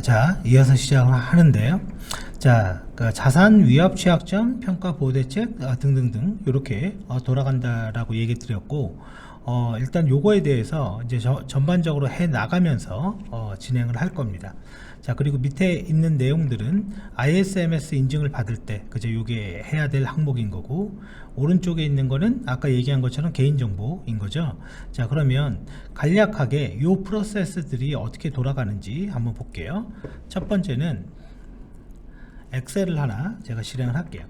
자, 이어서 시작을 하는데요. 자, 그 자산 위협 취약점 평가 보호 대책 등등등 이렇게 돌아간다라고 얘기 드렸고, 일단 요거에 대해서 이제 전반적으로 해 나가면서 진행을 할 겁니다. 자, 그리고 밑에 있는 내용들은 ISMS 인증을 받을 때 그죠, 요게 해야 될 항목인 거고, 오른쪽에 있는 거는 아까 얘기한 것처럼 개인정보인 거죠. 자, 그러면 간략하게 요 프로세스들이 어떻게 돌아가는지 한번 볼게요. 첫 번째는 엑셀을 하나 제가 실행을 할게요.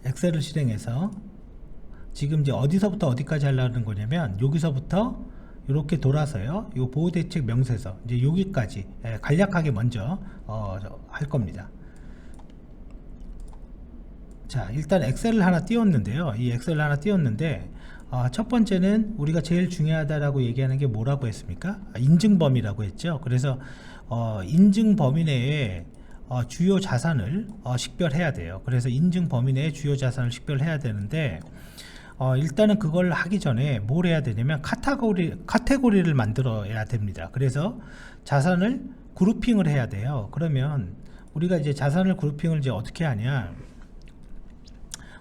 엑셀을 실행해서 지금 이제 어디서부터 어디까지 하려는 거냐면, 여기서부터 이렇게 돌아서요, 요 보호대책 명세서 이제 여기까지 간략하게 먼저 할 겁니다. 자, 일단 엑셀을 하나 띄웠는데요. 이 엑셀을 하나 띄웠는데, 첫 번째는 우리가 제일 중요하다라고 얘기하는 게 뭐라고 했습니까? 인증 범위라고 했죠. 그래서 인증 범위 내에 주요 자산을 식별해야 돼요. 그래서 인증 범위 내에 주요 자산을 식별해야 되는데, 일단은 그걸 하기 전에 뭘 해야 되냐면 카테고리를 만들어야 됩니다. 그래서 자산을 그룹핑을 해야 돼요. 그러면 우리가 이제 자산을 그룹핑을 이제 어떻게 하냐,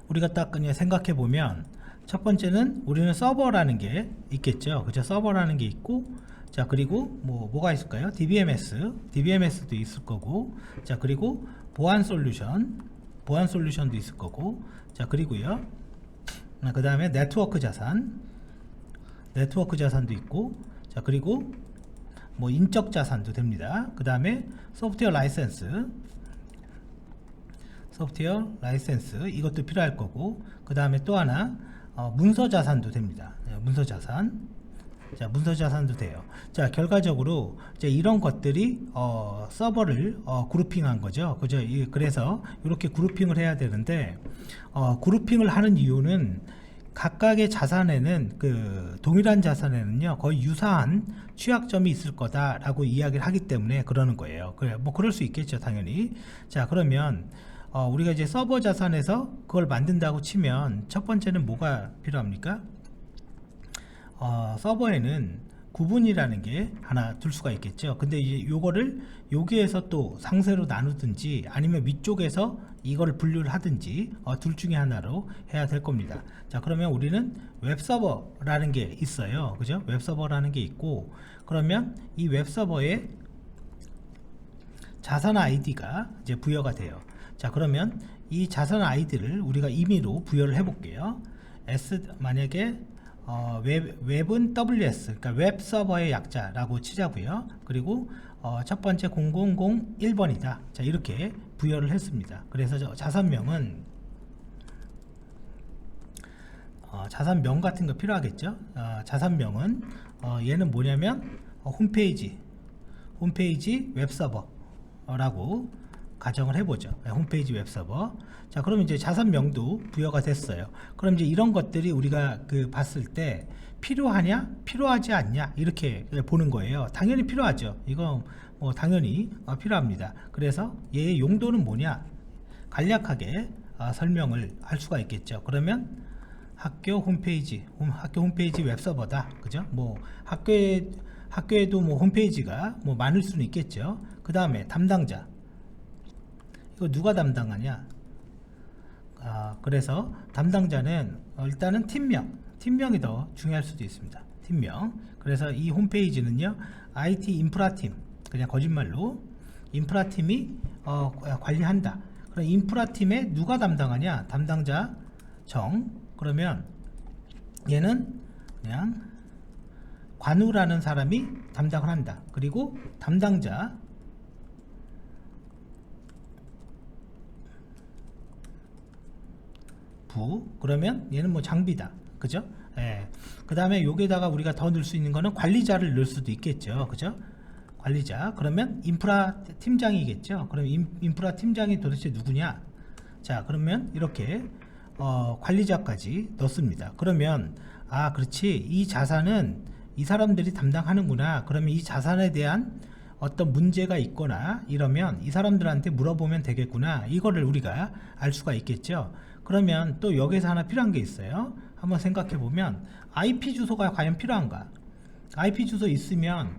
우리가 딱 그냥 생각해 보면, 첫 번째는 우리는 서버라는 게 있겠죠. 그죠? 서버라는 게 있고, 자, 그리고 뭐가 있을까요? DBMS도 있을 거고, 자, 그리고 보안 솔루션도 있을 거고, 자, 그리고요, 그 다음에 네트워크 자산도 있고, 자, 그리고 뭐 인적 자산도 됩니다. 그 다음에 소프트웨어 라이센스 이것도 필요할 거고, 그 다음에 또 하나 문서 자산도 됩니다. 문서 자산도 돼요. 자, 결과적으로 이제 이런 것들이 서버를 그룹핑한 거죠. 그죠? 그래서 이렇게 그룹핑을 해야 되는데, 그룹핑을 하는 이유는 각각의 자산에는, 그 동일한 자산에는요 거의 유사한 취약점이 있을 거다라고 이야기를 하기 때문에 그러는 거예요. 그래, 뭐 그럴 수 있겠죠, 당연히. 자, 그러면 우리가 이제 서버 자산에서 그걸 만든다고 치면, 첫 번째는 뭐가 필요합니까? 서버에는 구분이라는 게 하나 둘 수가 있겠죠. 근데 이제 요거를 여기에서 또 상세로 나누든지, 아니면 위쪽에서 이거를 분류를 하든지, 둘 중에 하나로 해야 될 겁니다. 자, 그러면 우리는 웹서버라는 게 있어요. 그죠? 웹서버라는 게 있고, 그러면 이 웹서버에 자산 아이디가 이제 부여가 돼요. 자, 그러면 이 자산 아이디를 우리가 임의로 부여를 해 볼게요. 만약에 웹은 WS, 그러니까 웹 서버의 약자라고 치자고요. 그리고 첫 번째 0001번이다. 자, 이렇게 부여를 했습니다. 그래서 자산명은 자산명 같은 거 필요하겠죠. 자산명은 얘는 뭐냐면 홈페이지 웹서버라고 가정을 해보죠. 홈페이지 웹서버. 자, 그럼 이제 자산명도 부여가 됐어요. 그럼 이제 이런 것들이 우리가 봤을 때 필요하냐, 필요하지 않냐, 이렇게 보는 거예요. 당연히 필요하죠. 이거 뭐 당연히 필요합니다. 그래서 얘의 용도는 뭐냐, 간략하게 설명을 할 수가 있겠죠. 그러면 학교 홈페이지 웹서버다. 그죠? 뭐 학교에도 뭐 홈페이지가 뭐 많을 수는 있겠죠. 그 다음에 담당자, 이거 누가 담당하냐? 그래서 담당자는 일단은 팀명이 더 중요할 수도 있습니다. 팀명. 그래서 이 홈페이지는요, IT 인프라팀, 그냥 거짓말로 인프라팀이 관리한다. 그럼 인프라팀에 누가 담당하냐? 담당자 그러면 얘는 그냥 관우라는 사람이 담당을 한다. 그리고 담당자 그러면 얘는 뭐 장비다. 그죠? 예. 그 다음에 여기다가 우리가 더 넣을 수 있는 거는 관리자를 넣을 수도 있겠죠. 그죠? 관리자. 그러면 인프라 팀장이겠죠. 그럼 인프라 팀장이 도대체 누구냐? 자, 그러면 이렇게 관리자까지 넣습니다. 그러면 그렇지, 이 자산은 이 사람들이 담당하는구나. 그러면 이 자산에 대한 어떤 문제가 있거나 이러면 이 사람들한테 물어보면 되겠구나. 이거를 우리가 알 수가 있겠죠. 그러면 또 여기서 하나 필요한 게 있어요. 한번 생각해 보면 IP 주소가 과연 필요한가? IP 주소 있으면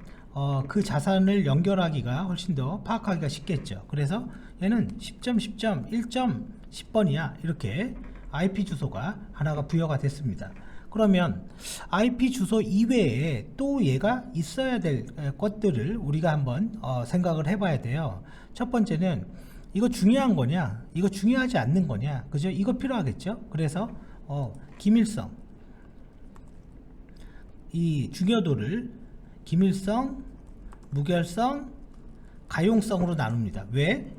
그 자산을 연결하기가 훨씬 더 파악하기가 쉽겠죠. 그래서 얘는 10.10점 1.10번이야 이렇게 IP 주소가 하나가 부여가 됐습니다. 그러면 IP 주소 이외에 또 얘가 있어야 될 것들을 우리가 한번 생각을 해봐야 돼요. 첫 번째는 이거 중요한 거냐, 이거 중요하지 않는 거냐, 그죠? 이거 필요하겠죠. 그래서 기밀성, 이 중요도를 기밀성, 무결성, 가용성으로 나눕니다. 왜?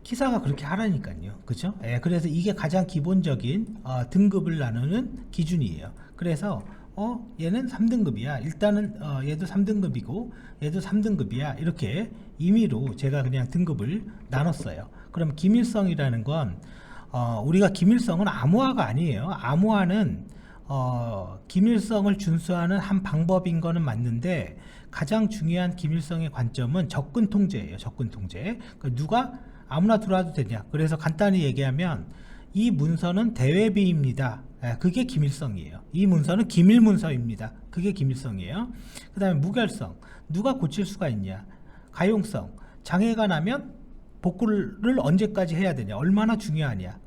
기사가 그렇게 하라니까요. 그죠? 그래서 이게 가장 기본적인 등급을 나누는 기준이에요. 그래서 얘는 3등급이야. 일단은 얘도 3등급이고 얘도 3등급이야. 이렇게 임의로 제가 그냥 등급을 나눴어요. 그럼 기밀성이라는 건 우리가 기밀성은 암호화가 아니에요. 암호화는 기밀성을 준수하는 한 방법인 거는 맞는데 가장 중요한 기밀성의 관점은 접근 통제예요. 접근 통제. 그러니까 누가 아무나 들어와도 되냐. 그래서 간단히 얘기하면 이 문서는 대외비입니다. 그게 기밀성이에요. 이 문서는 기밀 문서입니다. 그게 기밀성이에요. 그 다음에 무결성, 누가 고칠 수가 있냐. 가용성, 장애가 나면 복구를 언제까지 해야 되냐, 얼마나 중요하냐.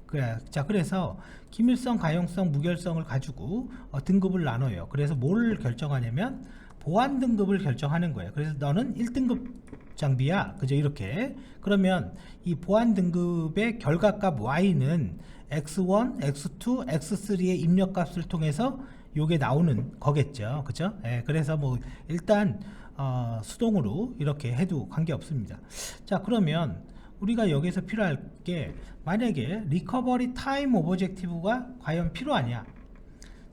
자, 그래서 기밀성, 가용성, 무결성을 가지고 등급을 나눠요. 그래서 뭘 결정하냐면 보안 등급을 결정하는 거예요. 그래서 너는 1등급 장비야, 그죠? 이렇게. 그러면 이 보안 등급의 결과값 Y는 X1, X2, X3의 입력값을 통해서 요게 나오는 거겠죠, 그죠? 그래서 뭐 일단 수동으로 이렇게 해도 관계없습니다. 자, 그러면 우리가 여기서 필요할 게 만약에 리커버리 타임 오브젝티브가 과연 필요하냐.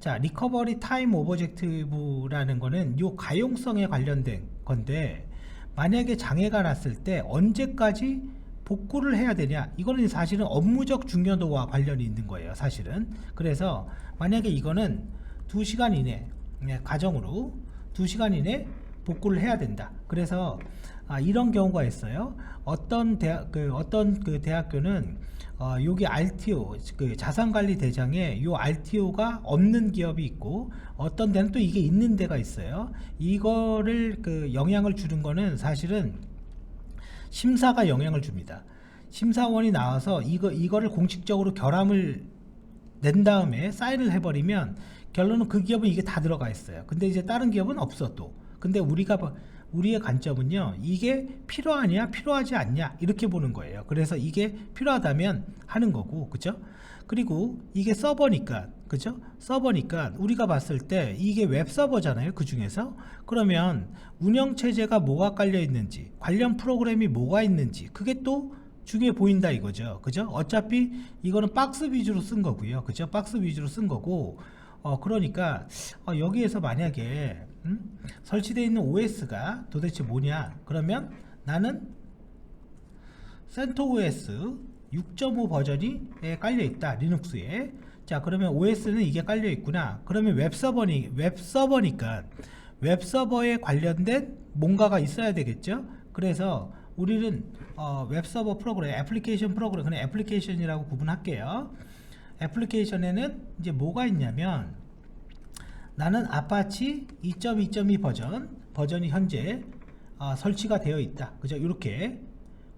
자, 리커버리 타임 오브젝티브라는 거는 요 가용성에 관련된 건데 만약에 장애가 났을 때 언제까지 복구를 해야 되냐, 이거는 사실은 업무적 중요도와 관련이 있는 거예요, 사실은. 그래서 만약에 이거는 2시간 이내, 가정으로 2시간 이내 복구를 해야 된다. 그래서 이런 경우가 있어요. 어떤 대학교는 여기 RTO, 그 자산관리 대장에 요 RTO가 없는 기업이 있고 어떤 데는 또 이게 있는 데가 있어요. 이거를 영향을 주는 거는 사실은 심사가 영향을 줍니다. 심사원이 나와서 이거를 공식적으로 결함을 낸 다음에 사인을 해버리면 결론은 그 기업은 이게 다 들어가 있어요. 근데 이제 다른 기업은 없어 또. 근데 우리의 관점은요, 이게 필요하냐 필요하지 않냐 이렇게 보는 거예요. 그래서 이게 필요하다면 하는 거고, 그죠? 그리고 이게 서버니까, 그죠? 서버니까 우리가 봤을 때 이게 웹 서버잖아요, 그 중에서. 그러면 운영체제가 뭐가 깔려 있는지, 관련 프로그램이 뭐가 있는지, 그게 또 중요해 보인다 이거죠, 그죠? 어차피 이거는 박스 위주로 쓴 거고요, 그죠? 박스 위주로 쓴 거고, 그러니까 여기에서 만약에 설치되어 있는 OS가 도대체 뭐냐, 그러면 나는 CentOS 6.5 버전이 깔려 있다, 리눅스에. 자, 그러면 OS는 이게 깔려 있구나. 그러면 웹서버니까 웹서버에 관련된 뭔가가 있어야 되겠죠. 그래서 우리는 웹서버 프로그램, 애플리케이션 프로그램, 그냥 애플리케이션이라고 구분할게요. 애플리케이션에는 이제 뭐가 있냐면 나는 아파치 2.2.2 버전이 현재 설치가 되어 있다, 그죠? 이렇게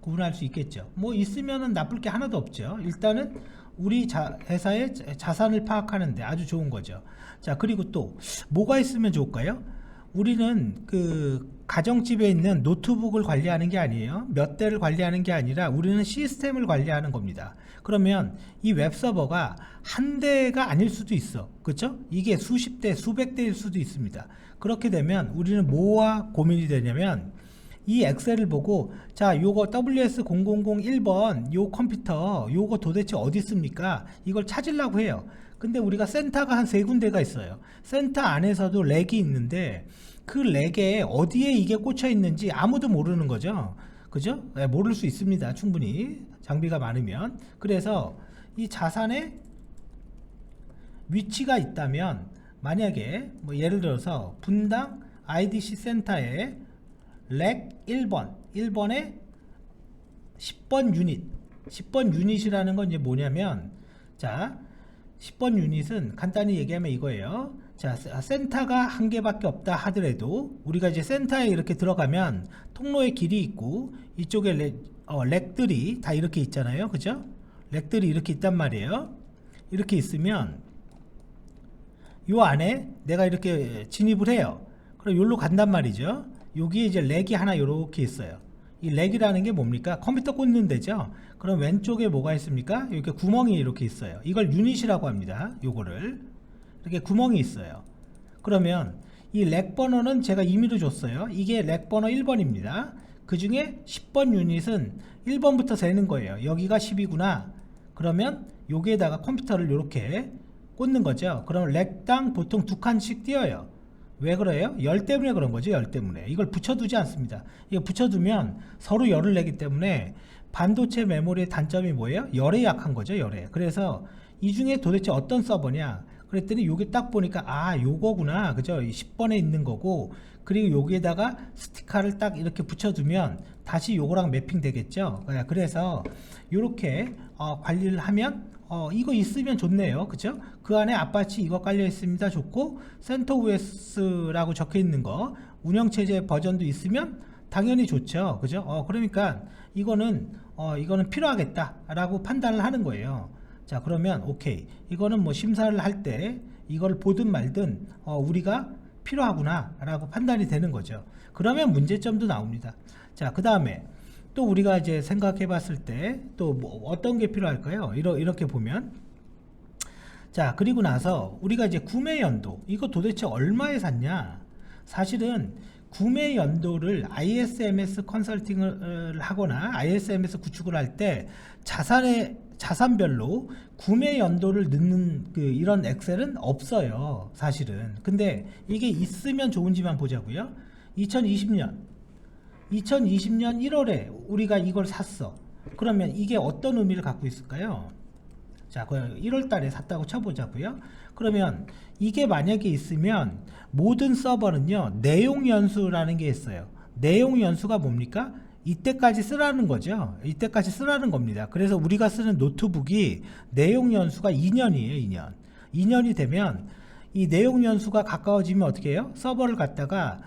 구분할 수 있겠죠. 뭐 있으면은 나쁠 게 하나도 없죠. 일단은 우리 회사의 자산을 파악하는데 아주 좋은 거죠. 자, 그리고 또 뭐가 있으면 좋을까요? 우리는 그 가정집에 있는 노트북을 관리하는 게 아니에요. 몇 대를 관리하는 게 아니라 우리는 시스템을 관리하는 겁니다. 그러면 이 웹서버가 한 대가 아닐 수도 있어, 그렇죠? 이게 수십 대, 수백 대일 수도 있습니다. 그렇게 되면 우리는 뭐와 고민이 되냐면 이 엑셀을 보고, 자, 요거 WS0001번 요 컴퓨터 요거 도대체 어디 있습니까? 이걸 찾으려고 해요. 근데 우리가 센터가 한 3군데가 있어요. 센터 안에서도 렉이 있는데 그 렉에 어디에 이게 꽂혀 있는지 아무도 모르는 거죠, 그죠? 네, 모를 수 있습니다, 충분히 장비가 많으면. 그래서 이 자산의 위치가 있다면, 만약에 뭐 예를 들어서 분당 IDC 센터에 렉 1번에 10번 유닛, 10번 유닛이라는 건 이제 뭐냐면, 자, 10번 유닛은 간단히 얘기하면 이거예요. 자, 센터가 한 개밖에 없다 하더라도 우리가 이제 센터에 이렇게 들어가면 통로의 길이 있고 이쪽에 렉들이 다 이렇게 있잖아요. 그죠? 렉들이 이렇게 있단 말이에요. 이렇게 있으면 요 안에 내가 이렇게 진입을 해요. 그럼 여기로 간단 말이죠. 여기에 이제 렉이 하나 이렇게 있어요. 이 렉이라는 게 뭡니까? 컴퓨터 꽂는 데죠. 그럼 왼쪽에 뭐가 있습니까? 이렇게 구멍이 이렇게 있어요. 이걸 유닛이라고 합니다. 요거를 이렇게 구멍이 있어요. 그러면 이 렉 번호는 제가 임의로 줬어요. 이게 렉 번호 1번입니다. 그 중에 10번 유닛은 1번부터 세는 거예요. 여기가 10이구나. 그러면 여기에다가 컴퓨터를 이렇게 꽂는 거죠. 그럼 렉당 보통 2칸씩 띄어요. 왜 그래요? 열 때문에 그런 거죠. 열 때문에. 이걸 붙여두지 않습니다. 이거 붙여두면 서로 열을 내기 때문에 반도체 메모리의 단점이 뭐예요? 열에 약한 거죠. 열에. 그래서 이 중에 도대체 어떤 서버냐? 그랬더니 여기 딱 보니까 아 요거구나. 그죠? 10번에 있는 거고 그리고 여기에다가 스티커를 딱 이렇게 붙여두면 다시 요거랑 매핑 되겠죠. 그래서 이렇게 관리를 하면 이거 있으면 좋네요. 그죠? 그 안에 아파치 이거 깔려 있습니다. 좋고 CentOS라고 적혀 있는 거 운영체제 버전도 있으면 당연히 좋죠. 그죠? 그러니까 이거는 필요하겠다 라고 판단을 하는 거예요. 자, 그러면 오케이. 이거는 뭐 심사를 할 때 이걸 보든 말든 우리가 필요하구나 라고 판단이 되는 거죠. 그러면 문제점도 나옵니다. 자, 그 다음에 또 우리가 이제 생각해 봤을 때 또 뭐 어떤 게 필요할까요? 이렇게 보면 자, 그리고 나서 우리가 이제 구매 연도 이거 도대체 얼마에 샀냐? 사실은 구매 연도를 ISMS 컨설팅을 하거나 ISMS 구축을 할 때 자산별로 구매 연도를 넣는 이런 엑셀은 없어요. 사실은. 근데 이게 있으면 좋은지만 보자고요. 2020년 1월에 우리가 이걸 샀어. 그러면 이게 어떤 의미를 갖고 있을까요? 자, 1월 달에 샀다고 쳐보자고요. 그러면 이게 만약에 있으면 모든 서버는요, 내용 연수라는 게 있어요. 내용 연수가 뭡니까? 이때까지 쓰라는 거죠. 이때까지 쓰라는 겁니다. 그래서 우리가 쓰는 노트북이 내용 연수가 2년이에요. 2년이 되면 이 내용 연수가 가까워지면 어떻게 해요? 서버를 갖다가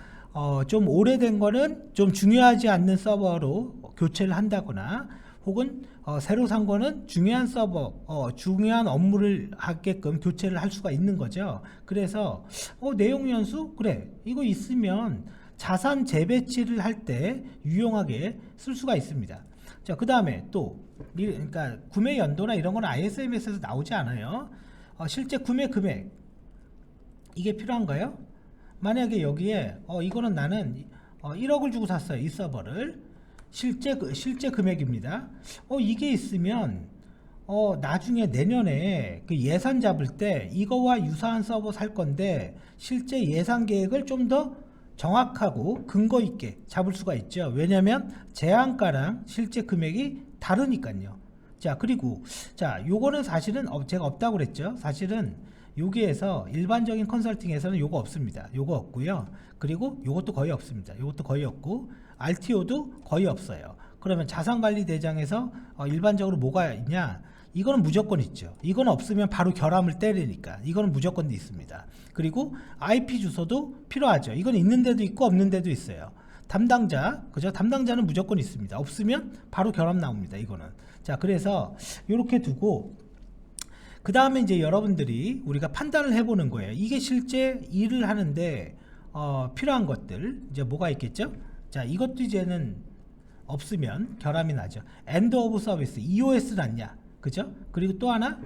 좀 오래된 거는 좀 중요하지 않는 서버로 교체를 한다거나 혹은 새로 산 거는 중요한 서버, 중요한 업무를 하게끔 교체를 할 수가 있는 거죠. 그래서 내용 연수? 그래, 이거 있으면 자산 재배치를 할 때 유용하게 쓸 수가 있습니다. 자, 그 다음에 또 그러니까 구매 연도나 이런 거는 ISMS에서 나오지 않아요. 실제 구매 금액 이게 필요한가요? 만약에 여기에 이거는 나는 1억을 주고 샀어요. 이 서버를 실제 금액입니다. 이게 있으면 나중에 내년에 그 예산 잡을 때 이거와 유사한 서버 살 건데 실제 예산 계획을 좀 더 정확하고 근거 있게 잡을 수가 있죠. 왜냐면 제한가랑 실제 금액이 다르니까요. 자, 그리고 자, 요거는 사실은 제가 없다고 그랬죠. 사실은 여기에서 일반적인 컨설팅에서는 요거 없습니다. 요거 없고요. 그리고 요것도 거의 없습니다. 요것도 거의 없고 RTO도 거의 없어요. 그러면 자산관리대장에서 일반적으로 뭐가 있냐? 이거는 무조건 있죠. 이건 없으면 바로 결함을 때리니까 이거는 무조건 있습니다. 그리고 IP 주소도 필요하죠. 이건 있는 데도 있고 없는 데도 있어요. 담당자, 그죠? 담당자는 무조건 있습니다. 없으면 바로 결함 나옵니다. 이거는. 자, 그래서 이렇게 두고 그 다음에 이제 여러분들이 우리가 판단을 해보는 거예요. 이게 실제 일을 하는데 필요한 것들 이제 뭐가 있겠죠? 자, 이것도 이제는 없으면 결함이 나죠. End of Service, EOS 났냐? 그죠? 그리고 또 하나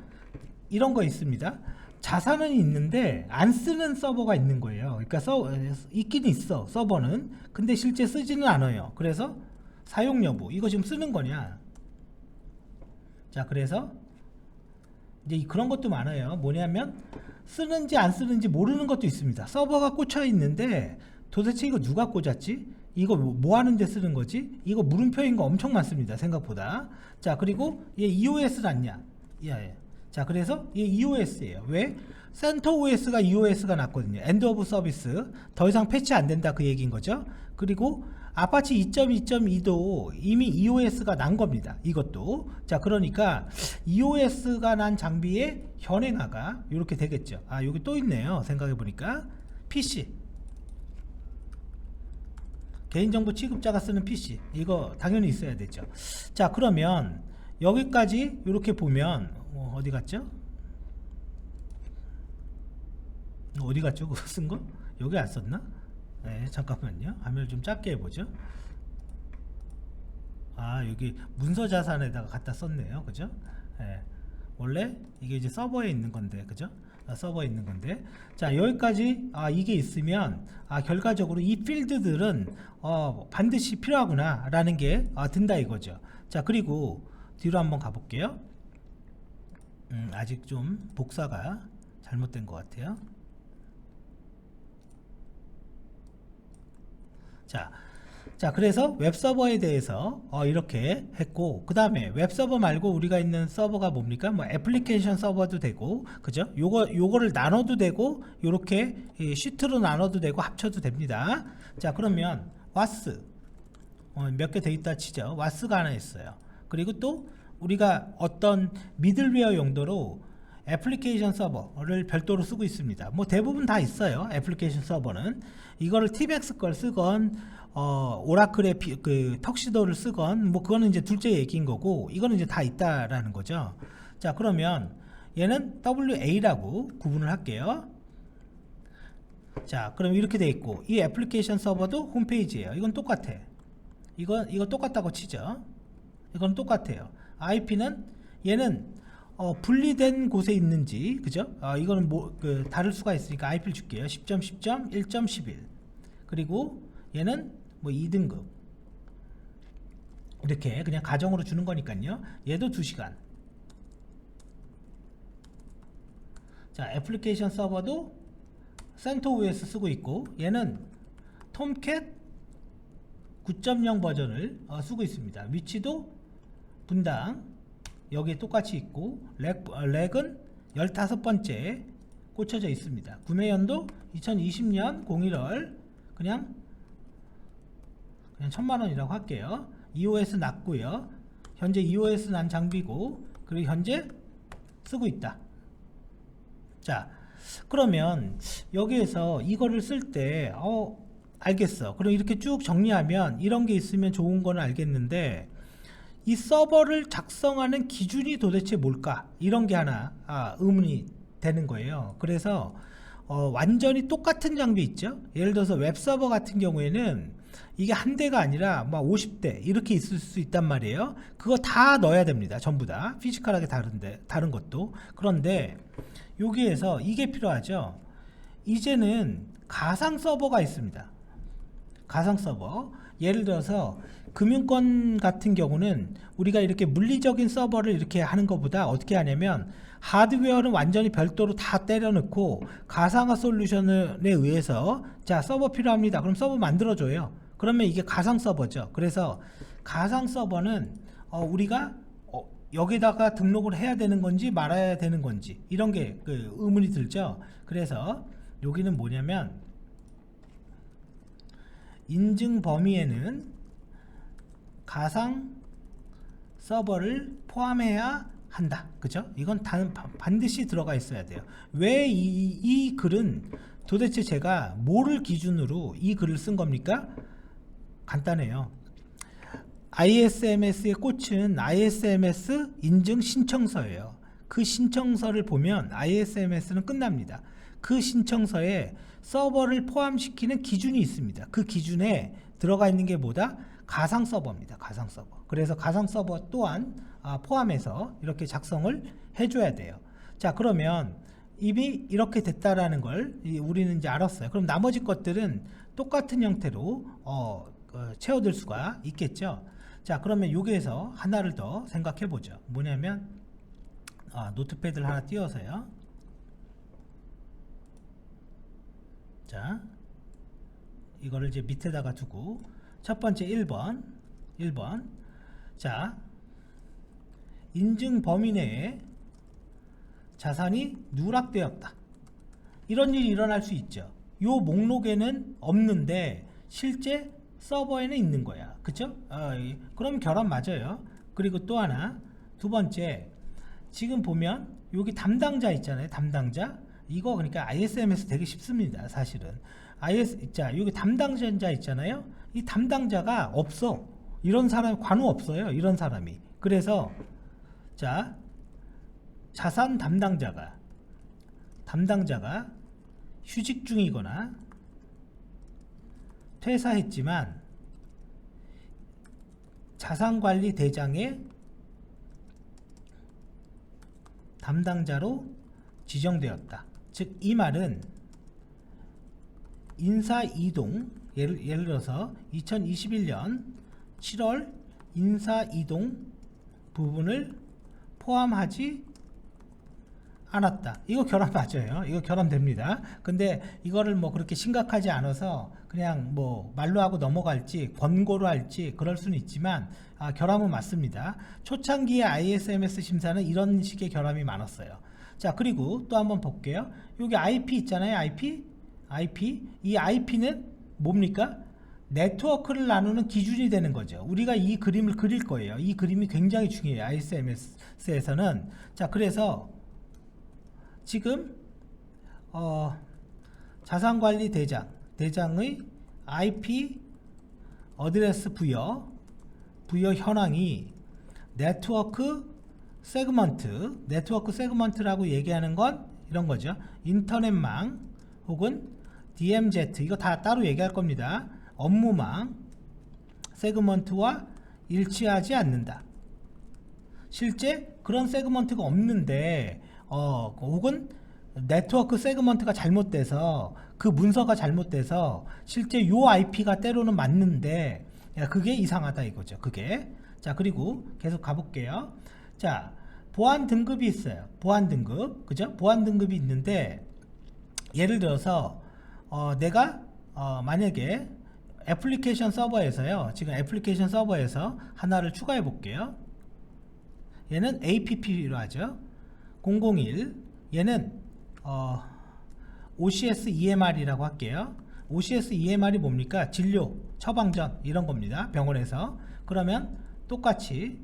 이런 거 있습니다. 자산은 있는데 안 쓰는 서버가 있는 거예요. 그러니까 있긴 있어 서버는. 근데 실제 쓰지는 않아요. 그래서 사용 여부 이거 지금 쓰는 거냐? 자, 그래서 이제 그런 것도 많아요. 뭐냐면 쓰는지 안 쓰는지 모르는 것도 있습니다. 서버가 꽂혀 있는데 도대체 이거 누가 꽂았지? 이거 뭐 하는데 쓰는 거지? 이거 물음표인 거 엄청 많습니다. 생각보다. 자, 그리고 얘 EOS 났냐? 예. 자, 그래서 얘 EOS예요. 왜? CentOS가 EOS가 났거든요. End of Service. 더 이상 패치 안 된다 그 얘기인 거죠. 그리고 아파치 2.2.2도 이미 EOS가 난 겁니다. 이것도. 자, 그러니까 EOS가 난 장비의 현행화가 이렇게 되겠죠. 아, 여기 또 있네요. 생각해 보니까 PC, 개인정보 취급자가 쓰는 PC, 이거 당연히 있어야 되죠. 자, 그러면 여기까지 이렇게 보면 어디 갔죠? 어디 갔죠? 그거 쓴 거? 여기 안 썼나? 네, 잠깐만요. 화면을 좀 작게 해보죠. 아, 여기 문서 자산에다가 갖다 썼네요. 그죠? 네. 원래 이게 이제 서버에 있는 건데, 그죠? 서버에 있는 건데. 자, 여기까지 이게 있으면 결과적으로 이 필드들은 반드시 필요하구나 라는 게 든다 이거죠. 자, 그리고 뒤로 한번 가볼게요. 아직 좀 복사가 잘못된 것 같아요. 자, 그래서 웹서버에 대해서 이렇게 했고, 그 다음에 웹서버 말고 우리가 있는 서버가 뭡니까? 뭐 애플리케이션 서버도 되고, 그죠? 요거를 나눠도 되고, 요렇게 시트로 나눠도 되고 합쳐도 됩니다. 자, 그러면 와스 몇 개 돼 있다 치죠. 와스가 하나 있어요. 그리고 또 우리가 어떤 미들웨어 용도로 애플리케이션 서버를 별도로 쓰고 있습니다. 뭐 대부분 다 있어요. 애플리케이션 서버는 이거를 TMAX 걸 쓰건 오라클의 그 턱시도를 쓰건 뭐 그거는 이제 둘째 얘기인 거고, 이거는 이제 다 있다라는 거죠. 자, 그러면 얘는 WA라고 구분을 할게요. 자, 그럼 이렇게 돼 있고, 이 애플리케이션 서버도 홈페이지예요. 이건 똑같아. 이거 똑같다고 치죠. 이건 똑같아요. IP는 얘는 분리된 곳에 있는지, 그죠? 이거는 다를 수가 있으니까 IP를 줄게요. 10.10.1.11. 그리고 얘는 뭐 2등급. 이렇게 그냥 가정으로 주는 거니까요. 얘도 2시간. 자, 애플리케이션 서버도 CentOS 쓰고 있고, 얘는 톰캣 9.0 버전을 쓰고 있습니다. 위치도 분당 여기에 똑같이 있고, 렉은 15번째 꽂혀져 있습니다. 구매 연도 2020년 01월 그냥 1000만원이라고 할게요. EOS 났고요. 현재 EOS 난 장비고, 그리고 현재 쓰고 있다. 자, 그러면 여기에서 이거를 쓸 때 알겠어. 그럼 이렇게 쭉 정리하면 이런 게 있으면 좋은 건 알겠는데, 이 서버를 작성하는 기준이 도대체 뭘까? 이런 게 하나 의문이 되는 거예요. 그래서 완전히 똑같은 장비 있죠? 예를 들어서 웹서버 같은 경우에는 이게 한 대가 아니라 막 50대 이렇게 있을 수 있단 말이에요. 그거 다 넣어야 됩니다. 전부 다 피지컬하게 다른 것도. 그런데 여기에서 이게 필요하죠. 이제는 가상 서버가 있습니다. 가상 서버. 예를 들어서 금융권 같은 경우는 우리가 이렇게 물리적인 서버를 이렇게 하는 것보다 어떻게 하냐면, 하드웨어는 완전히 별도로 다 때려 넣고 가상화 솔루션에 의해서 자, 서버 필요합니다. 그럼 서버 만들어줘요. 그러면 이게 가상 서버죠. 그래서 가상 서버는 우리가 여기다가 등록을 해야 되는 건지 말아야 되는 건지 이런 게 의문이 들죠. 그래서 여기는 뭐냐면, 인증 범위에는 가상 서버를 포함해야 한다. 그죠? 이건 반드시 들어가 있어야 돼요. 왜 이 글은 도대체 제가 뭐를 기준으로 이 글을 쓴 겁니까? 간단해요. ISMS의 꽃은 ISMS 인증 신청서예요. 그 신청서를 보면 ISMS는 끝납니다. 그 신청서에 서버를 포함시키는 기준이 있습니다. 그 기준에 들어가 있는 게 뭐다? 가상 서버입니다. 가상 서버. 그래서 가상 서버 또한 포함해서 이렇게 작성을 해줘야 돼요. 자, 그러면 이미 이렇게 됐다라는 걸 우리는 이제 알았어요. 그럼 나머지 것들은 똑같은 형태로 채워들 수가 있겠죠. 자, 그러면 여기에서 하나를 더 생각해 보죠. 뭐냐면 노트패드를 하나 띄워서요. 자, 이거를 이제 밑에다가 두고 첫 번째 1번 자, 인증 범위 내에 자산이 누락되었다. 이런 일이 일어날 수 있죠. 요 목록에는 없는데 실제 서버에는 있는 거야. 그쵸? 그럼 결함 맞아요. 그리고 또 하나, 두 번째, 지금 보면 여기 담당자 있잖아요. 담당자. 이거 그러니까 ISM에서 되게 쉽습니다. 사실은. 자, 여기 담당자 있잖아요. 이 담당자가 없어. 이런 사람 관우 없어요. 이런 사람이. 그래서 자, 자산 담당자가 휴직 중이거나 퇴사했지만 자산관리 대장의 담당자로 지정되었다. 즉 이 말은 인사 이동, 예를 들어서 2021년 7월 인사 이동 부분을 포함하지 않았다. 이거 결함 맞아요. 이거 결함됩니다. 근데 이거를 뭐 그렇게 심각하지 않아서 그냥 뭐 말로 하고 넘어갈지 권고로 할지 그럴 수는 있지만 결함은 맞습니다. 초창기의 ISMS 심사는 이런 식의 결함이 많았어요. 자, 그리고 또 한번 볼게요. 여기 IP 있잖아요. IP. 이 IP는 뭡니까? 네트워크를 나누는 기준이 되는 거죠. 우리가 이 그림을 그릴 거예요. 이 그림이 굉장히 중요해요. ISMS에서는. 자, 그래서 지금 자산관리 대장의 IP 어드레스 부여 현황이 네트워크 세그먼트라고 얘기하는 건 이런 거죠. 인터넷망 혹은 DMZ, 이거 다 따로 얘기할 겁니다. 업무망 세그먼트와 일치하지 않는다. 실제 그런 세그먼트가 없는데 혹은 네트워크 세그먼트가 잘못돼서 그 문서가 잘못돼서 실제 요 IP가 때로는 맞는데 그게 이상하다 이거죠. 그게. 자, 그리고 계속 가볼게요. 자, 보안 등급이 있어요. 보안 등급. 그죠? 보안 등급이 있는데 예를 들어서 내가 만약에 애플리케이션 서버에서요. 지금 애플리케이션 서버에서 하나를 추가해 볼게요. 얘는 APP로 하죠. 001. 얘는 OCS EMR이라고 할게요. OCS EMR이 뭡니까? 진료, 처방전 이런 겁니다. 병원에서. 그러면 똑같이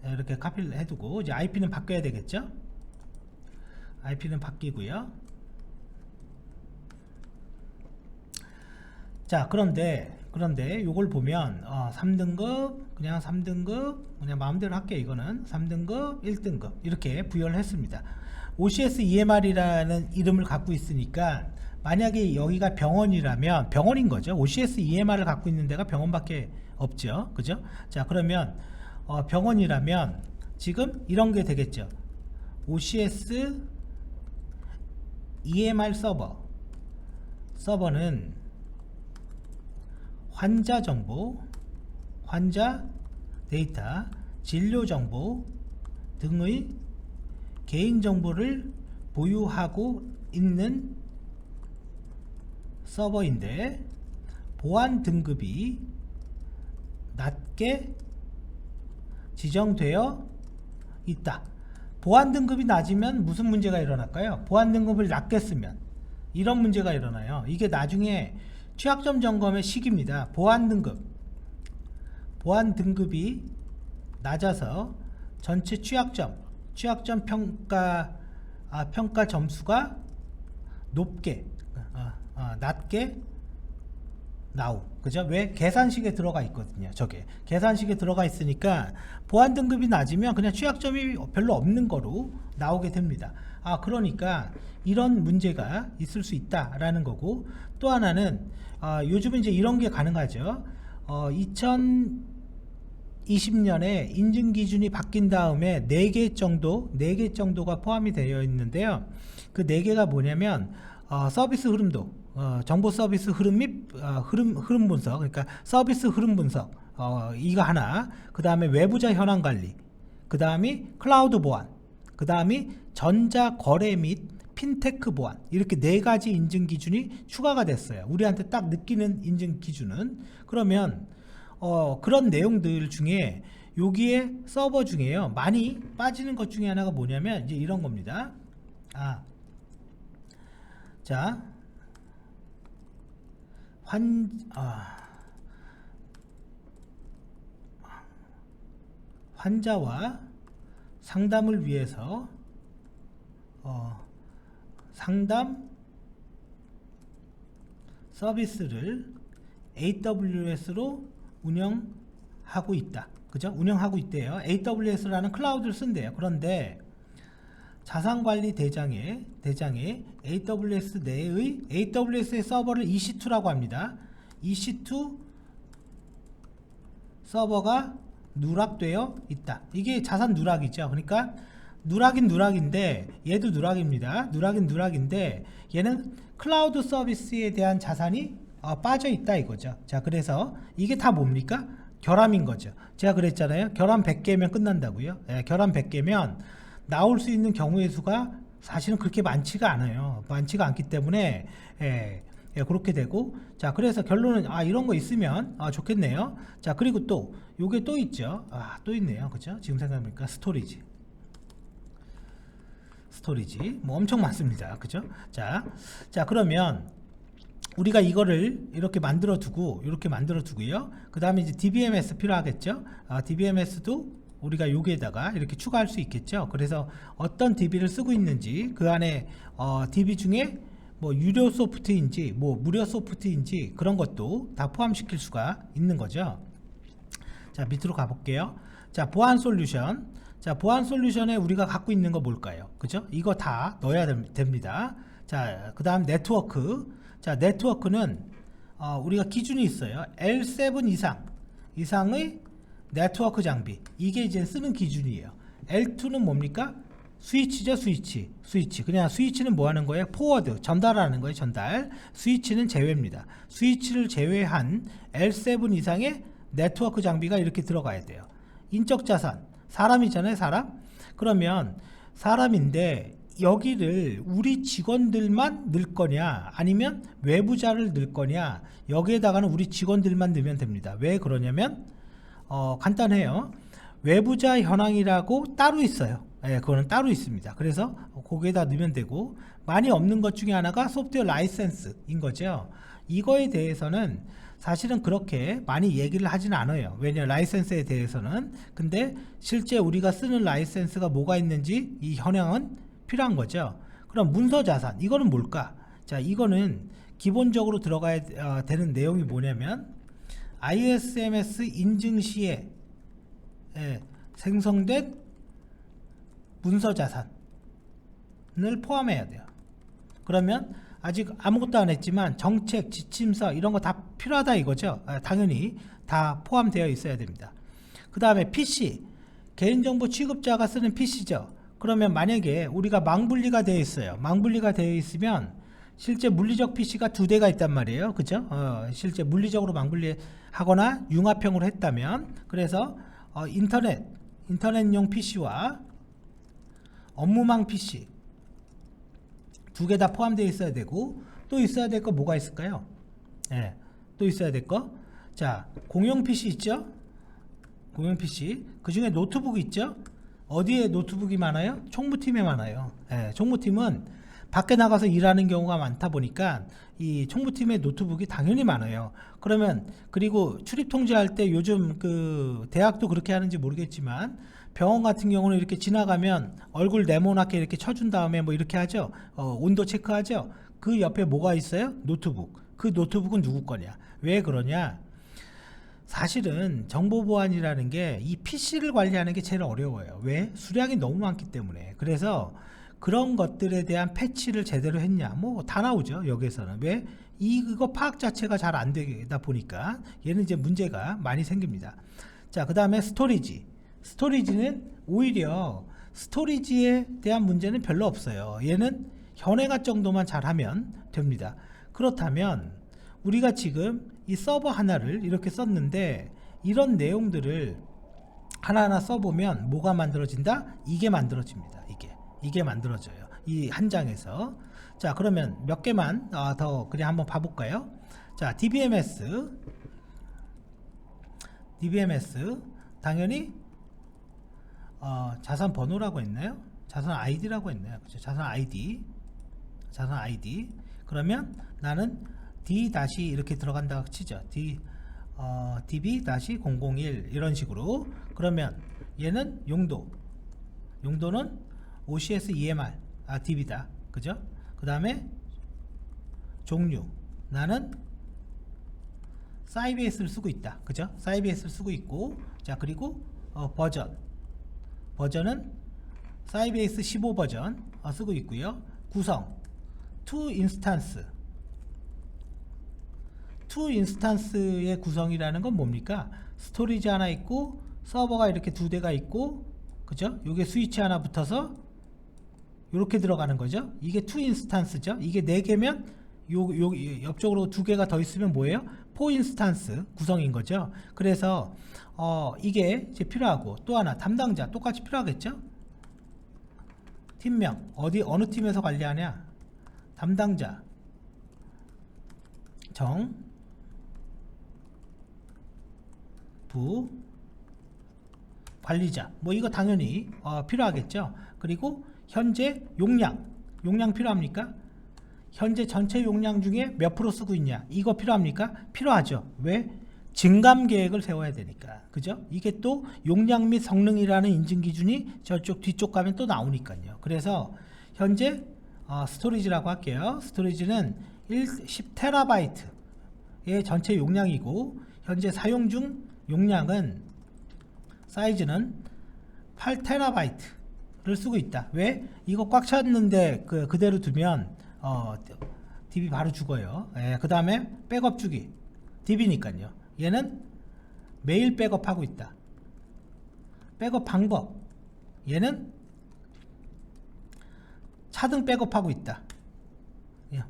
이렇게 카피를 해두고 이제 IP는 바뀌어야 되겠죠? IP는 바뀌고요. 자, 그런데 요걸 보면 3등급 그냥 3등급 그냥 마음대로 할게요. 이거는 3등급 1등급 이렇게 부여를 했습니다. OCS EMR이라는 이름을 갖고 있으니까 만약에 여기가 병원이라면 병원인 거죠. OCS EMR을 갖고 있는 데가 병원밖에 없죠. 그죠? 자, 그러면 병원이라면 지금 이런 게 되겠죠. OCS EMR 서버는 환자 정보, 환자 데이터, 진료 정보 등의 개인 정보를 보유하고 있는 서버인데 보안 등급이 낮게 지정되어 있다. 보안 등급이 낮으면 무슨 문제가 일어날까요? 보안 등급을 낮게 쓰면 이런 문제가 일어나요. 이게 나중에 취약점 점검의 시기입니다. 보안 등급이 낮아서 전체 취약점 평가 점수가 낮게 나오. 그죠? 왜? 계산식에 들어가 있거든요. 저게 계산식에 들어가 있으니까 보안 등급이 낮으면 그냥 취약점이 별로 없는 거로 나오게 됩니다. 그러니까 이런 문제가 있을 수 있다라는 거고, 또 하나는 요즘은 이제 이런 게 가능하죠. 2020년에 인증 기준이 바뀐 다음에 4개 정도가 포함이 되어 있는데요. 그 4개가 뭐냐면 서비스 흐름도, 정보 서비스 흐름 및 흐름 분석, 그러니까 서비스 흐름 분석, 이거 하나, 그 다음에 외부자 현황 관리, 그 다음이 클라우드 보안, 그 다음이 전자 거래 및 핀테크 보안, 이렇게 4가지 인증 기준이 추가가 됐어요. 우리한테 딱 느끼는 인증 기준은. 그러면 그런 내용들 중에 여기에 서버 중에요 많이 빠지는 것 중에 하나가 뭐냐면 이제 이런 겁니다. 자, 환 환자와 상담을 위해서 상담 서비스를 AWS로 운영하고 있다. 그죠? 운영하고 있대요. AWS라는 클라우드를 쓴대요. 그런데 자산관리 대장에 AWS 내의 AWS의 서버를 EC2라고 합니다. EC2 서버가 누락되어 있다. 이게 자산 누락이죠. 그러니까 누락인 누락인데 얘도 누락입니다. 누락인 누락인데 얘는 클라우드 서비스에 대한 자산이 빠져 있다 이거죠. 자, 그래서 이게 다 뭡니까? 결함인 거죠. 제가 그랬잖아요. 결함 100개면 끝난다고요. 결함 100개면 나올 수 있는 경우의 수가 사실은 그렇게 많지가 않아요. 많지가 않기 때문에 그렇게 되고, 자, 그래서 결론은 이런 거 있으면 좋겠네요. 자, 그리고 또 요게 또 있죠. 또 있네요. 그죠? 지금 생각해보니까 스토리지 뭐 엄청 많습니다. 그죠? 자, 그러면 우리가 이거를 이렇게 만들어 두고요. 그 다음에 이제 DBMS 필요하겠죠. DBMS도 우리가 여기에다가 이렇게 추가할 수 있겠죠. 그래서 어떤 DB를 쓰고 있는지, 그 안에 DB 중에 뭐 유료 소프트인지 뭐 무료 소프트인지 그런 것도 다 포함시킬 수가 있는 거죠. 자, 밑으로 가볼게요. 자, 보안 솔루션. 자, 보안 솔루션에 우리가 갖고 있는 거 뭘까요? 그죠? 이거 다 넣어야 됩니다. 자, 그 다음 네트워크. 자, 네트워크는 우리가 기준이 있어요. L7 이상의 네트워크 장비. 이게 이제 쓰는 기준이에요. L2는 뭡니까? 스위치죠. 스위치. 그냥 스위치는 뭐 하는 거예요? 포워드, 전달하는 거예요. 전달. 스위치는 제외입니다. 스위치를 제외한 L7 이상의 네트워크 장비가 이렇게 들어가야 돼요. 인적 자산, 사람이잖아요. 사람. 그러면 사람인데 여기를 우리 직원들만 넣을 거냐, 아니면 외부자를 넣을 거냐, 여기에다가는 우리 직원들만 넣으면 됩니다. 왜 그러냐면 간단해요. 외부자 현황이라고 따로 있어요. 그거는 따로 있습니다. 그래서 거기에다 넣으면 되고, 많이 없는 것 중에 하나가 소프트웨어 라이센스인 거죠. 이거에 대해서는 사실은 그렇게 많이 얘기를 하진 않아요. 왜냐, 라이센스에 대해서는. 근데 실제 우리가 쓰는 라이센스가 뭐가 있는지 이 현황은 필요한 거죠. 그럼 문서 자산, 이거는 뭘까? 자, 이거는 기본적으로 들어가야 되는 내용이 뭐냐면 ISMS 인증 시에 생성된 문서 자산을 포함해야 돼요. 그러면 아직 아무것도 안 했지만 정책, 지침서 이런 거 다 필요하다 이거죠. 당연히 다 포함되어 있어야 됩니다. 그 다음에 PC, 개인정보 취급자가 쓰는 PC죠. 그러면 만약에 우리가 망분리가 되어 있어요. 망분리가 되어 있으면 실제 물리적 PC가 2대가 있단 말이에요. 그죠? 실제 물리적으로 망분리하거나 융합형으로 했다면, 그래서 인터넷용 PC와 업무망 PC 2개 다 포함되어 있어야 되고, 또 있어야 될 거 뭐가 있을까요? 또 있어야 될 거. 자, 공용 PC 있죠? 공용 PC. 그 중에 노트북 있죠? 어디에 노트북이 많아요? 총무팀에 많아요. 총무팀은 밖에 나가서 일하는 경우가 많다 보니까 이 총무팀의 노트북이 당연히 많아요. 그러면, 그리고 출입 통제할 때 요즘 그 대학도 그렇게 하는지 모르겠지만 병원 같은 경우는 이렇게 지나가면 얼굴 네모나게 이렇게 쳐준 다음에 뭐 이렇게 하죠. 온도 체크하죠. 그 옆에 뭐가 있어요? 노트북. 그 노트북은 누구 거냐? 왜 그러냐? 사실은 정보보안이라는 게 이 PC를 관리하는 게 제일 어려워요. 왜? 수량이 너무 많기 때문에. 그래서 그런 것들에 대한 패치를 제대로 했냐, 뭐 다 나오죠. 여기에서는. 왜? 이거 파악 자체가 잘 안 되다 보니까 얘는 이제 문제가 많이 생깁니다. 자, 그 다음에 스토리지는 오히려 스토리지에 대한 문제는 별로 없어요. 얘는 현행화 정도만 잘하면 됩니다. 그렇다면 우리가 지금 이 서버 하나를 이렇게 썼는데, 이런 내용들을 하나하나 써보면 뭐가 만들어진다? 이게 만들어집니다. 이게 만들어져요. 이 한 장에서. 자, 그러면 몇 개만 더 그냥 한번 봐볼까요? 자, DBMS 당연히 자산 번호라고 했나요? 자산 아이디라고 했나요? 그렇죠? 자산 아이디. 그러면 나는 D 다시 이렇게 들어간다고 치죠. DB-001 이런 식으로. 그러면 얘는 용도는 OCS EMR DB다. 그죠? 그 다음에 종류, 나는 사이베이스를 쓰고 있다. 그죠? 사이베이스를 쓰고 있고, 자, 그리고 버전은 사이베이스 15 버전 쓰고 있고요. 구성 to 인스턴스의 구성이라는 건 뭡니까? 스토리지 하나 있고 서버가 이렇게 두 대가 있고, 그죠? 요게 스위치 하나 붙어서 이렇게 들어가는 거죠. 이게 to 인스턴스죠. 이게 4개면 요 옆쪽으로 2개가 더 있으면 뭐예요? 4 인스턴스 구성인 거죠. 그래서 이게 이제 필요하고, 또 하나 담당자 똑같이 필요하겠죠. 팀명 어느 팀에서 관리하냐? 담당자 부 관리자, 뭐 이거 당연히 필요하겠죠. 그리고 현재 용량 필요합니까? 현재 전체 용량 중에 몇 프로 쓰고 있냐, 이거 필요합니까? 필요하죠. 왜? 증감 계획을 세워야 되니까. 그죠? 이게 또 용량 및 성능이라는 인증 기준이 저쪽 뒤쪽 가면 또 나오니까요. 그래서 현재 스토리지라고 할게요. 스토리지는 10TB의 전체 용량이고, 현재 사용 중 용량은 사이즈는 8TB를 쓰고 있다. 왜? 이거 꽉 찼는데 그대로 두면 DB 바로 죽어요. 그 다음에 백업 주기 DB니까요. 얘는 매일 백업하고 있다. 백업 방법, 얘는 차등 백업하고 있다.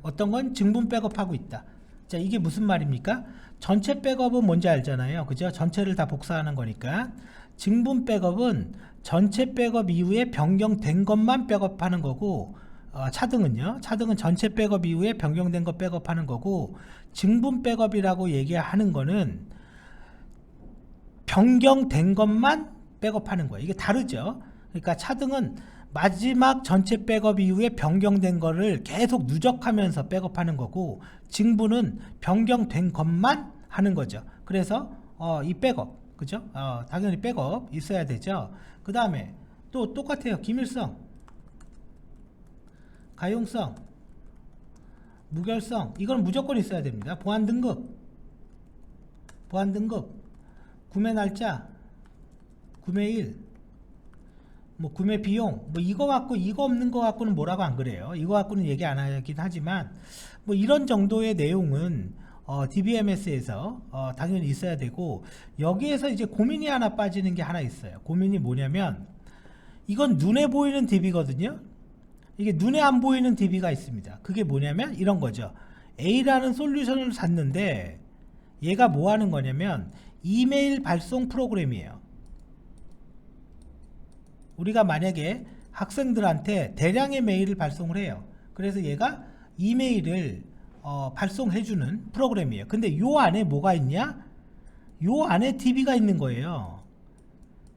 어떤 건 증분 백업하고 있다. 자, 이게 무슨 말입니까? 전체 백업은 뭔지 알잖아요. 그죠? 전체를 다 복사하는 거니까. 증분 백업은 전체 백업 이후에 변경된 것만 백업하는 거고, 차등은요, 차등은 전체 백업 이후에 변경된 것 백업하는 거고, 증분 백업이라고 얘기하는 거는 변경된 것만 백업하는 거예요. 이게 다르죠. 그러니까 차등은 마지막 전체 백업 이후에 변경된 거를 계속 누적하면서 백업하는 거고, 증분은 변경된 것만 하는 거죠. 그래서 이 백업, 그죠? 당연히 백업 있어야 되죠. 그 다음에 또 똑같아요. 기밀성, 가용성, 무결성, 이건 무조건 있어야 됩니다. 보안 등급, 구매 날짜, 구매일, 뭐 구매 비용, 뭐 이거 갖고 이거 없는 거 갖고는 뭐라고 안 그래요. 이거 갖고는 얘기 안 하긴 하지만, 뭐 이런 정도의 내용은 DBMS에서 당연히 있어야 되고, 여기에서 이제 고민이 하나 빠지는 게 하나 있어요. 고민이 뭐냐면, 이건 눈에 보이는 DB거든요. 이게 눈에 안 보이는 DB가 있습니다. 그게 뭐냐면 이런 거죠. A라는 솔루션을 샀는데 얘가 뭐 하는 거냐면 이메일 발송 프로그램이에요. 우리가 만약에 학생들한테 대량의 메일을 발송을 해요. 그래서 얘가 이메일을 발송해주는 프로그램이에요. 근데 요 안에 뭐가 있냐? 요 안에 DB가 있는 거예요.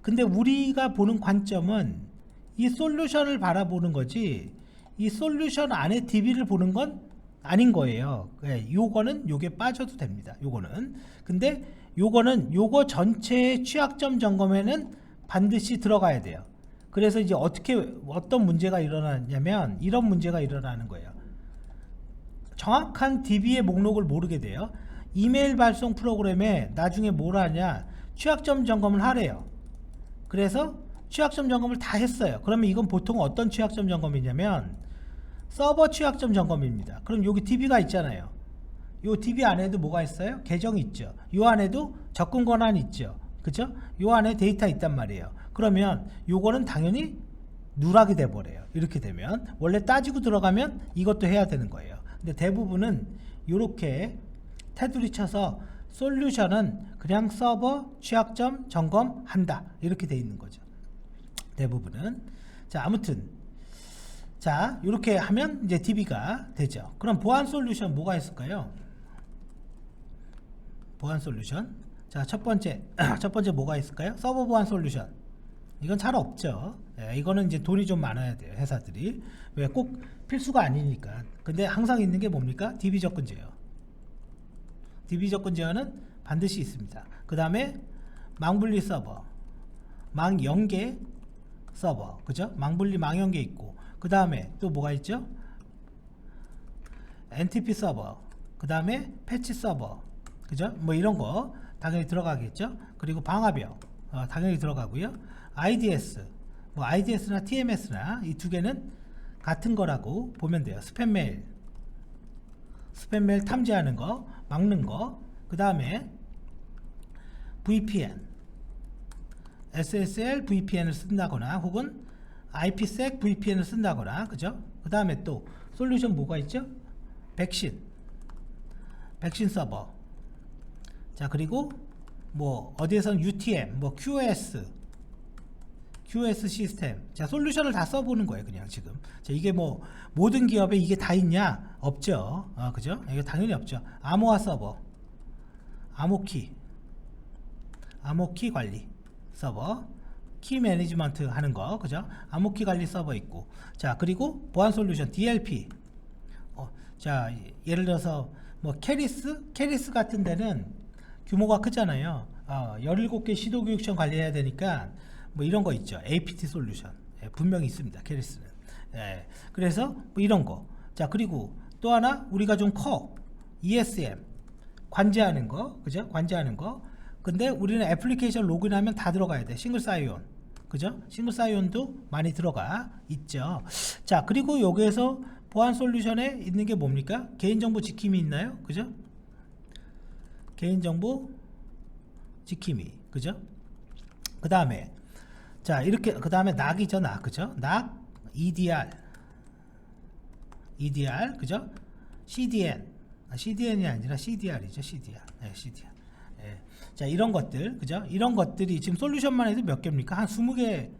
근데 우리가 보는 관점은 이 솔루션을 바라보는 거지, 이 솔루션 안에 DB를 보는 건 아닌 거예요. 요거는 요게 빠져도 됩니다. 요거는. 근데 요거는 요거 전체의 취약점 점검에는 반드시 들어가야 돼요. 그래서 이제 어떤 문제가 일어나냐면 이런 문제가 일어나는 거예요. 정확한 DB의 목록을 모르게 돼요. 이메일 발송 프로그램에 나중에 뭘 하냐, 취약점 점검을 하래요. 그래서 취약점 점검을 다 했어요. 그러면 이건 보통 어떤 취약점 점검이냐면 서버 취약점 점검입니다. 그럼 여기 DB가 있잖아요. 요 DB 안에도 뭐가 있어요? 계정이 있죠. 요 안에도 접근 권한이 있죠. 그죠? 요 안에 데이터 있단 말이에요. 그러면 요거는 당연히 누락이 돼 버려요. 이렇게 되면 원래 따지고 들어가면 이것도 해야 되는 거예요. 근데 대부분은 요렇게 테두리 쳐서 솔루션은 그냥 서버 취약점 점검한다, 이렇게 돼 있는 거죠. 대부분은. 자, 아무튼 자, 이렇게 하면 이제 DB가 되죠. 그럼 보안 솔루션 뭐가 있을까요? 보안 솔루션. 자, 첫 번째 뭐가 있을까요? 서버 보안 솔루션. 이건 잘 없죠. 이거는 이제 돈이 좀 많아야 돼요, 회사들이. 왜? 꼭 필수가 아니니까. 근데 항상 있는 게 뭡니까? DB 접근제요. DB 접근 제어는 반드시 있습니다. 그 다음에 망분리 서버, 망연계 서버, 그죠? 망분리 망연계 있고, 그 다음에 또 뭐가 있죠? NTP 서버, 그 다음에 패치 서버, 그죠? 뭐 이런 거 당연히 들어가겠죠? 그리고 방화벽 당연히 들어가고요. IDS, 뭐 IDS나 TMS나 이 두 개는 같은 거라고 보면 돼요. 스팸 메일 탐지하는 거, 막는 거, 그 다음에 VPN, SSL VPN을 쓴다거나 혹은 IPsec VPN을 쓴다거나, 그죠? 그 다음에 또 솔루션 뭐가 있죠? 백신 서버. 자, 그리고 뭐 어디에서는 UTM, 뭐 QoS 시스템. 자, 솔루션을 다 써보는 거예요, 그냥 지금. 자, 이게 뭐 모든 기업에 이게 다 있냐? 없죠. 그죠? 이게 당연히 없죠. 암호화 서버, 암호키 관리 서버, 키 매니지먼트 하는 거, 그죠? 암호키 관리 서버 있고. 자, 그리고 보안 솔루션 DLP. 자, 예를 들어서 뭐 캐리스 같은 데는 규모가 크잖아요. 17개 시도교육청 관리해야 되니까 뭐 이런 거 있죠. APT 솔루션. 분명히 있습니다. 캐리스는. 그래서 뭐 이런 거. 자, 그리고 또 하나 우리가 좀 커. ESM. 관제하는 거. 그죠? 관제하는 거. 근데 우리는 애플리케이션 로그인하면 다 들어가야 돼. 싱글 사이온. 그죠? 싱글 사이온도 많이 들어가 있죠. 자, 그리고 여기에서 보안 솔루션에 있는 게 뭡니까? 개인정보 지킴이 있나요? 그죠? 개인정보 지킴이. 그죠? 그 다음에 자, 이렇게 그 다음에 낙이죠. 낙. 그죠? 낙, EDR, 그죠? CDN이 아니라 CDR이죠. CDR. 자, 이런 것들, 그죠? 이런 것들이 지금 솔루션만 해도 몇 개입니까? 한 20개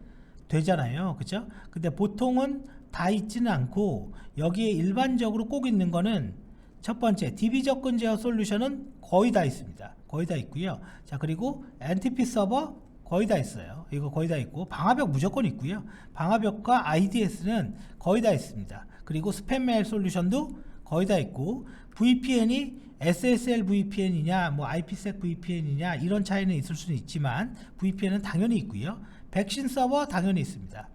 되잖아요. 그죠? 근데 보통은 다 있지는 않고, 여기에 일반적으로 꼭 있는 거는 첫 번째 DB 접근 제어 솔루션은 거의 다 있습니다. 거의 다 있고요. 자, 그리고 NTP 서버 거의 다 있어요. 이거 거의 다 있고, 방화벽 무조건 있고요. 방화벽과 IDS는 거의 다 있습니다. 그리고 스팸 메일 솔루션도 거의 다 있고, VPN이 SSL VPN이냐 뭐 IPsec VPN이냐 이런 차이는 있을 수는 있지만 VPN은 당연히 있고요. 백신 서버 당연히 있습니다.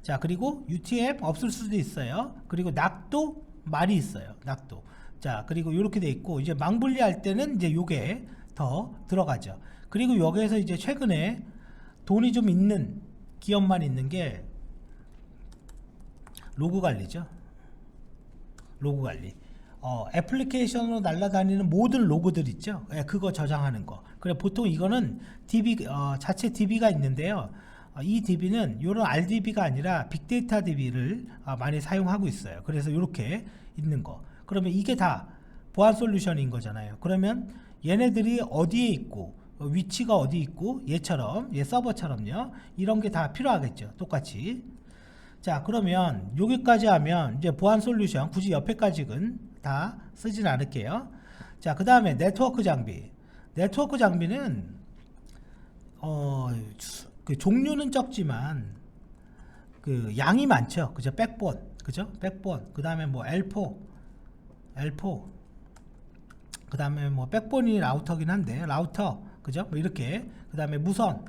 자, 그리고 UTM 없을 수도 있어요. 그리고 낙도 많이 있어요. 낙도. 자, 그리고 이렇게 돼 있고, 이제 망분리 할 때는 이제 요게 더 들어가죠. 그리고 여기에서 이제 최근에 돈이 좀 있는 기업만 있는 게 로그 관리죠. 로그 관리. 애플리케이션으로 날아다니는 모든 로그들 있죠. 그거 저장하는 거. 그래, 보통 이거는 DB, 자체 DB가 있는데요. 이 DB는 이런 RDB가 아니라 빅데이터 DB를 많이 사용하고 있어요. 그래서 이렇게 있는 거. 그러면 이게 다 보안 솔루션인 거잖아요. 그러면 얘네들이 어디에 있고 위치가 어디 있고 얘처럼 얘 서버처럼요. 이런 게 다 필요하겠죠. 똑같이. 자, 그러면 여기까지 하면 이제 보안 솔루션 굳이 옆에까지는 다 쓰진 않을게요. 자, 그 다음에 네트워크 장비. 네트워크 장비는 그 종류는 적지만 그 양이 많죠. 그죠? 백본. 그죠? 백본. 그 다음에 뭐 L4 그 다음에 뭐 백본이 라우터긴 한데 라우터. 그죠? 뭐 이렇게. 그 다음에 무선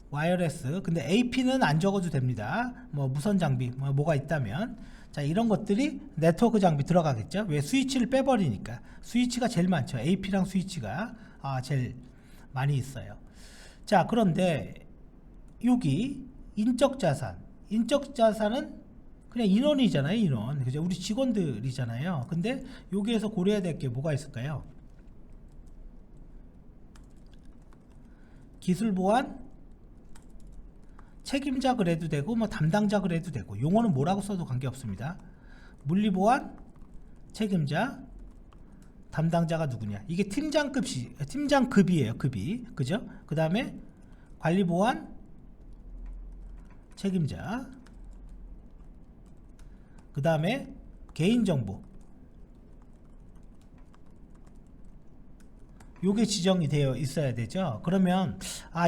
와이어레스. 근데 AP는 안 적어도 됩니다. 뭐 무선 장비 뭐가 있다면. 자, 이런 것들이 네트워크 장비 들어가겠죠. 왜? 스위치를 빼버리니까. 스위치가 제일 많죠. AP랑 스위치가 제일 많이 있어요. 자, 그런데 여기 인적 자산은 그냥 인원이잖아요. 인원. 그죠? 우리 직원들이잖아요. 근데 여기에서 고려해야 될 게 뭐가 있을까요? 기술 보안 책임자 그래도 되고 뭐 담당자 그래도 되고, 용어는 뭐라고 써도 관계없습니다. 물리보안 책임자, 담당자가 누구냐, 이게 팀장급이에요. 급이. 그죠? 그 다음에 관리보안 책임자, 그 다음에 개인정보, 요게 지정이 되어 있어야 되죠. 그러면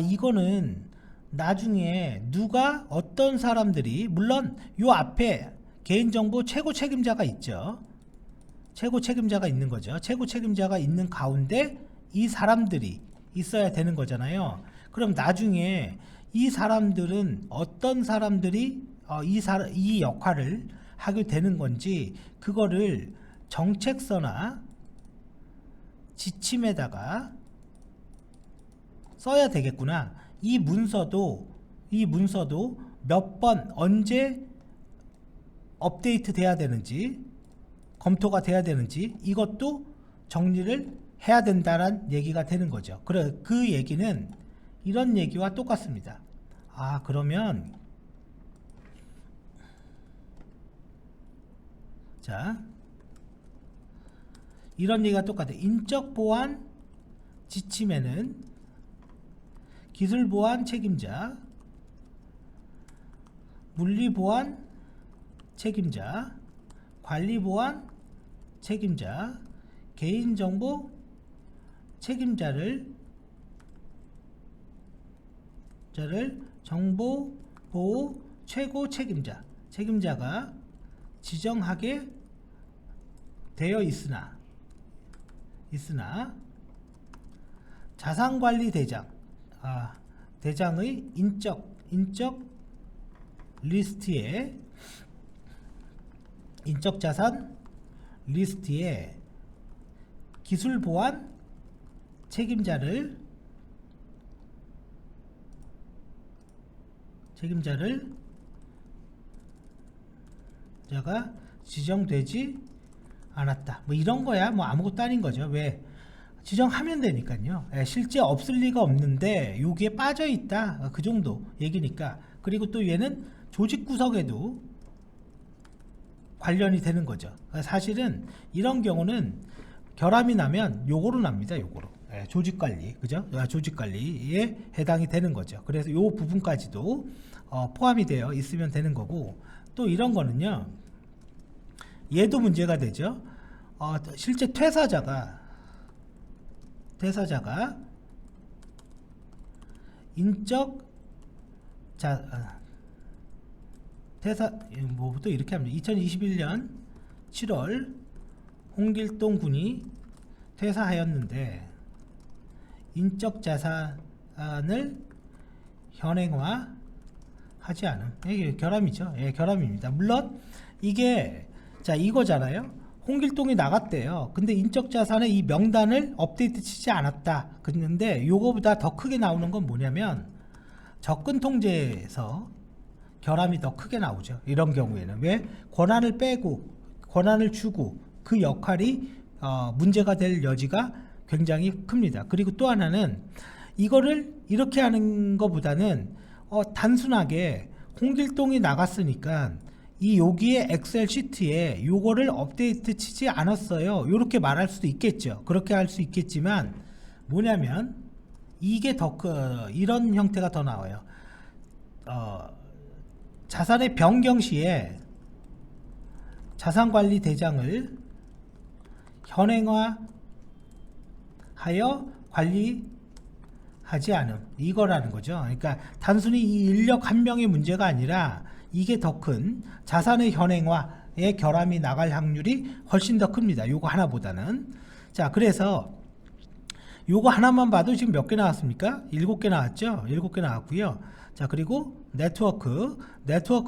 이거는 나중에 누가 어떤 사람들이, 물론 요 앞에 개인정보 최고 책임자가 있죠. 최고 책임자가 있는 거죠. 최고 책임자가 있는 가운데 이 사람들이 있어야 되는 거잖아요. 그럼 나중에 이 사람들은 어떤 사람들이 이 역할을 하게 되는 건지 그거를 정책서나 지침에다가 써야 되겠구나. 이 문서도 몇 번 언제 업데이트 돼야 되는지 검토가 돼야 되는지 이것도 정리를 해야 된다는 얘기가 되는 거죠. 그 얘기는 이런 얘기와 똑같습니다. 그러면 자 이런 얘기가 똑같아요. 인적 보안 지침에는 기술 보안 책임자, 물리 보안 책임자, 관리 보안 책임자, 개인정보 책임자를 정보 보호 최고 책임자가 지정하게 되어 있으나 자산관리 대장의 인적 리스트에 인적 자산 리스트에 기술 보안 책임자를 자가 지정되지 않았다. 뭐 이런 거야. 뭐 아무것도 아닌 거죠. 왜? 지정하면 되니까요. 실제 없을 리가 없는데 여기에 빠져 있다. 그 정도 얘기니까. 그리고 또 얘는 조직 구성에도 관련이 되는 거죠. 사실은 이런 경우는 결함이 나면 요거로 납니다. 요거로. 조직관리, 그죠? 조직관리에 해당이 되는 거죠. 그래서 요 부분까지도 포함이 되어 있으면 되는 거고, 또 이런 거는요, 얘도 문제가 되죠. 실제 퇴사자가 인적 퇴사 뭐부터 이렇게 합니다. 2021년 7월 홍길동 군이 퇴사하였는데 인적 자산을 현행화하지 않음. 이게 결함이죠. 결함입니다. 물론 이게 이거잖아요. 홍길동이 나갔대요. 근데 인적 자산의 이 명단을 업데이트 치지 않았다. 그런데 요거보다 더 크게 나오는 건 뭐냐면 접근 통제에서 결함이 더 크게 나오죠. 이런 경우에는 왜? 권한을 빼고 권한을 주고 그 역할이 문제가 될 여지가 굉장히 큽니다. 그리고 또 하나는 이거를 이렇게 하는 것보다는 단순하게 홍길동이 나갔으니까 여기에 엑셀 시트에 요거를 업데이트 치지 않았어요. 요렇게 말할 수도 있겠죠. 그렇게 할 수 있겠지만 뭐냐면 이게 더 이런 형태가 더 나와요. 자산의 변경 시에 자산관리 대장을 현행화하여 관리하지 않음, 이거라는 거죠. 그러니까 단순히 이 인력 한 명의 문제가 아니라 이게 더 큰 자산의 현행화에 결함이 나갈 확률이 훨씬 더 큽니다. 요거 하나보다는. 자, 그래서 요거 하나만 봐도 지금 몇 개 나왔습니까? 7개 나왔죠? 7개 나왔고요. 자, 그리고 네트워크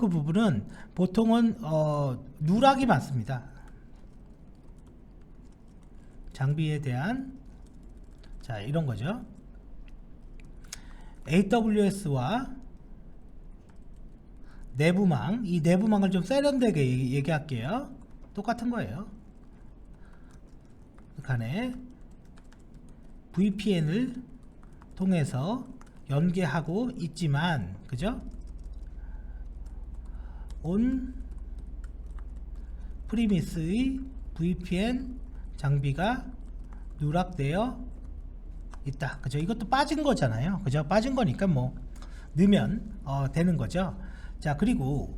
부분은 보통은 누락이 많습니다. 장비에 대한 이런 거죠. AWS와 내부망, 이 내부망을 좀 세련되게 얘기할게요. 똑같은 거예요. 간에 VPN을 통해서 연계하고 있지만, 그죠? 온 프리미스의 VPN 장비가 누락되어 있다. 그죠? 이것도 빠진 거잖아요. 그죠? 빠진 거니까 뭐 넣으면 되는 거죠. 자, 그리고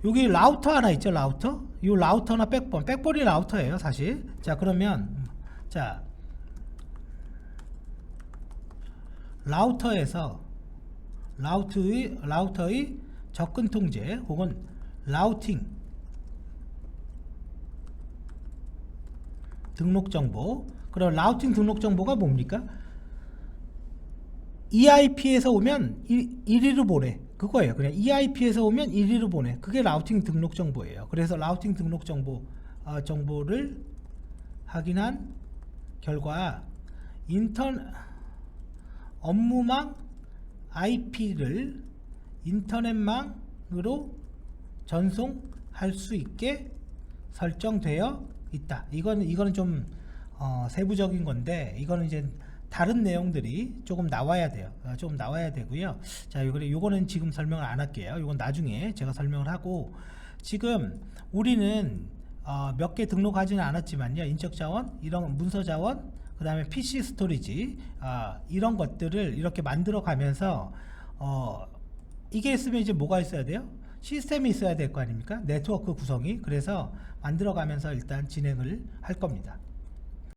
여기 라우터 하나 있죠. 라우터. 이 라우터나 백본이 라우터예요, 사실. 자, 그러면 라우터에서 라우터의 접근 통제 혹은 라우팅 등록 정보. 그럼 라우팅 등록 정보가 뭡니까? EIP에서 오면 1위로 보내. 그거예요. 그냥 EIP에서 오면 1위로 보내. 그게 라우팅 등록 정보예요. 그래서 라우팅 등록 정보 정보를 확인한 결과 업무망 IP를 인터넷망으로 전송할 수 있게 설정되어 있다. 이거는 좀 세부적인 건데, 이거는 이제 다른 내용들이 조금 나와야 돼요. 조금 나와야 되고요. 자, 요거는 지금 설명을 안 할게요. 이건 나중에 제가 설명을 하고, 지금 우리는 몇 개 등록하지는 않았지만요, 인적자원, 이런 문서자원, 그 다음에 PC 스토리지, 이런 것들을 이렇게 만들어 가면서 이게 있으면 이제 뭐가 있어야 돼요? 시스템이 있어야 될 거 아닙니까? 네트워크 구성이. 그래서 만들어 가면서 일단 진행을 할 겁니다.